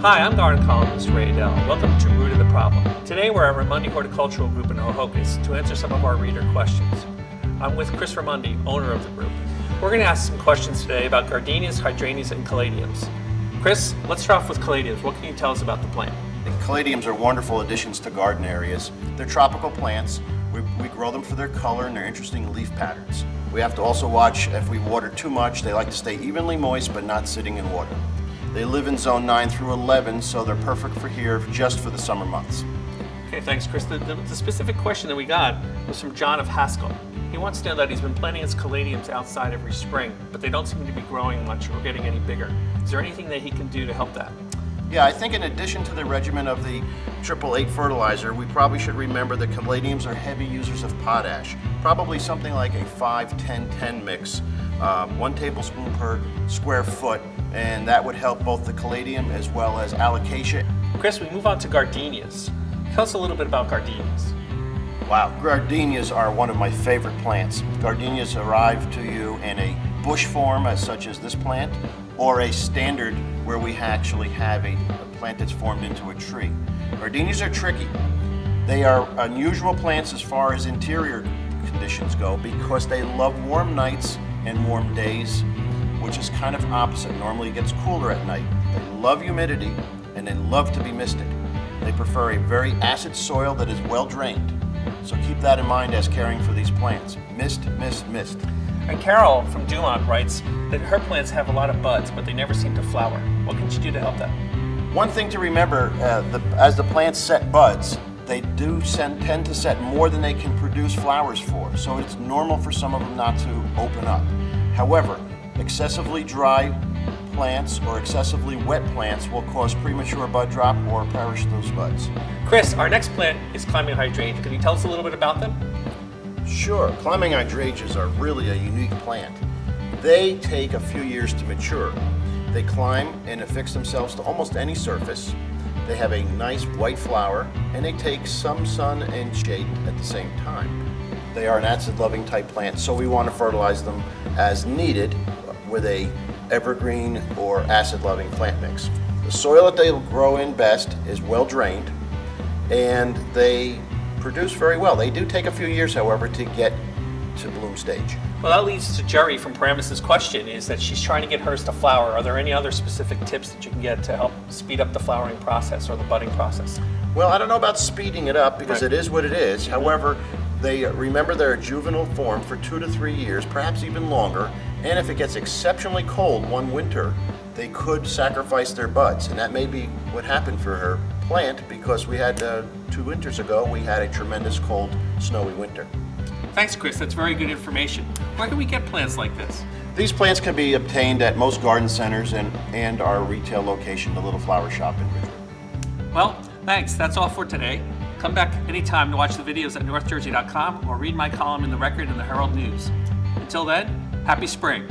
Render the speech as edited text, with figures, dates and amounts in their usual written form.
Hi, I'm garden columnist Edel. Welcome to Root of the Problem. Today we're at Raimondi Horticultural Group in ho-ho-kus to answer some of our reader questions. I'm with Chris Raimondi, owner of the group. We're going to ask some questions today about gardenias, hydrangeas, and caladiums. Chris, let's start off with caladiums. What can you tell us about the plant? Caladiums are wonderful additions to garden areas. They're tropical plants. We grow them for their color and their interesting leaf patterns. We have to also watch if we water too much. They like to stay evenly moist but not sitting in water. They live in zone 9 through 11, so they're perfect for here just for the summer months. Okay, thanks, Chris. The specific question that we got was from John of Haskell. He wants to know that he's been planting his caladiums outside every spring, but they don't seem to be growing much or getting any bigger. Is there anything that he can do to help that? Yeah, I think in addition to the regimen of the 888 fertilizer, we probably should remember that caladiums are heavy users of potash. Probably something like a 5-10-10 mix, 1 tablespoon per square foot, and that would help both the caladium as well as alocasia. Chris, we move on to gardenias. Tell us a little bit about gardenias. Wow, gardenias are one of my favorite plants. Gardenias arrive to you in a bush form, such as this plant, or a standard where we actually have a plant that's formed into a tree. Gardenias are tricky. They are unusual plants as far as interior conditions go because they love warm nights and warm days, which is kind of opposite. Normally it gets cooler at night. They love humidity and they love to be misted. They prefer a very acid soil that is well drained. So keep that in mind as caring for these plants. Mist, mist, mist. And Carol from Dumont writes that her plants have a lot of buds, but they never seem to flower. What can she do to help that? One thing to remember, as the plants set buds, they do tend to set more than they can produce flowers for. So it's normal for some of them not to open up. However, excessively dry plants or excessively wet plants will cause premature bud drop or perish those buds. Chris, our next plant is climbing hydrangea. Can you tell us a little bit about them? Sure, climbing hydrangeas are really a unique plant. They take a few years to mature. They climb and affix themselves to almost any surface. They have a nice white flower and they take some sun and shade at the same time. They are an acid-loving type plant, so we want to fertilize them as needed with a evergreen or acid-loving plant mix. The soil that they grow in best is well drained and they produce very well. They do take a few years, however, to get to bloom stage. Well, that leads to Jerry from Paramus's question, is that she's trying to get hers to flower. Are there any other specific tips that you can get to help speed up the flowering process or the budding process? Well, I don't know about speeding it up because It is what it is. However, remember they're a juvenile form for 2 to 3 years, perhaps even longer, and if it gets exceptionally cold one winter, they could sacrifice their buds, and that may be what happened for her plant because we had 2 winters ago, we had a tremendous cold, snowy winter. Thanks, Chris. That's very good information. Where can we get plants like this? These plants can be obtained at most garden centers and our retail location, the Little Flower Shop in Ridgewood. Well, thanks. That's all for today. Come back anytime to watch the videos at northjersey.com or read my column in the Record and the Herald News. Until then, happy spring.